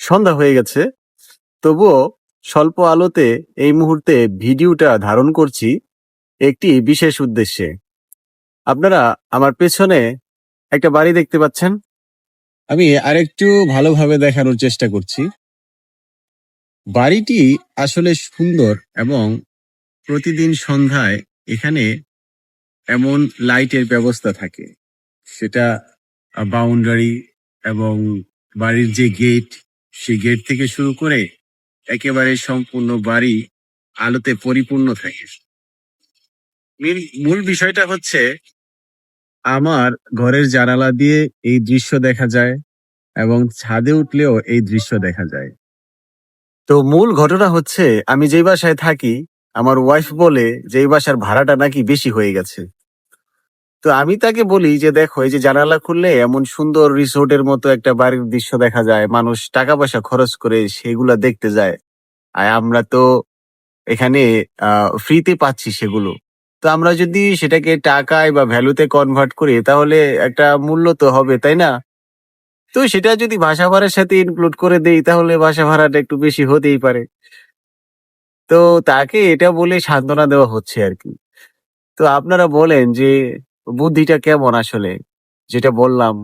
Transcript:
সন্ধ্যা হয়ে গেছে, তবুও স্বল্প আলোতে এই মুহূর্তে ভিডিওটা ধারণ করছি একটি বিশেষ উদ্দেশ্যে। আপনারা আমার পেছনে একটা বাড়ি দেখতে পাচ্ছেন। আমি আরেকটু ভালোভাবে দেখানোর চেষ্টা করছি। বাড়িটি আসলে সুন্দর এবং প্রতিদিন সন্ধ্যায় এখানে এমন লাইটের ব্যবস্থা থাকে, সেটা বাউন্ডারি এবং বাড়ির যে গেট, সেই গেট থেকে শুরু করে একেবারে সম্পূর্ণ বাড়ি আলোতে পরিপূর্ণ থাকে। মূল বিষয়টা হচ্ছে আমার ঘরের জানালা দিয়ে এই দৃশ্য দেখা যায় এবং ছাদে উঠলেও এই দৃশ্য দেখা যায়। তো মূল ঘটনা হচ্ছে, আমি যেই বাসায় থাকি, আমার ওয়াইফ বলে যে এই বাসার ভাড়াটা নাকি বেশি হয়ে গেছে। তো আমি তাকে বলি যে দেখো, এই যে জানালা খুললে এমন সুন্দর রিসোর্টের মতো একটা বাড়ির দৃশ্য দেখা যায়, মানুষ টাকা পয়সা খরচ করে সেগুলা দেখতে যায়, আর আমরা তো এখানে ফ্রিতে পাচ্ছি সেগুলো। তো আমরা যদি সেটাকে টাকায় বা ভ্যালুতে কনভার্ট করি তাহলে একটা মূল্য তো হবে, তাই না? তো সেটা যদি বাসা ভাড়ার সাথে ইনক্লুড করে দেই তাহলে বাসা ভাড়াটা একটু বেশি হতেই পারে। তো তাকে এটা বলে সান্ত্বনা দেওয়া হচ্ছে আর কি। তো আপনারা বলেন যে বুদ্ধিটা কেমন আসলে, যেটা বললাম?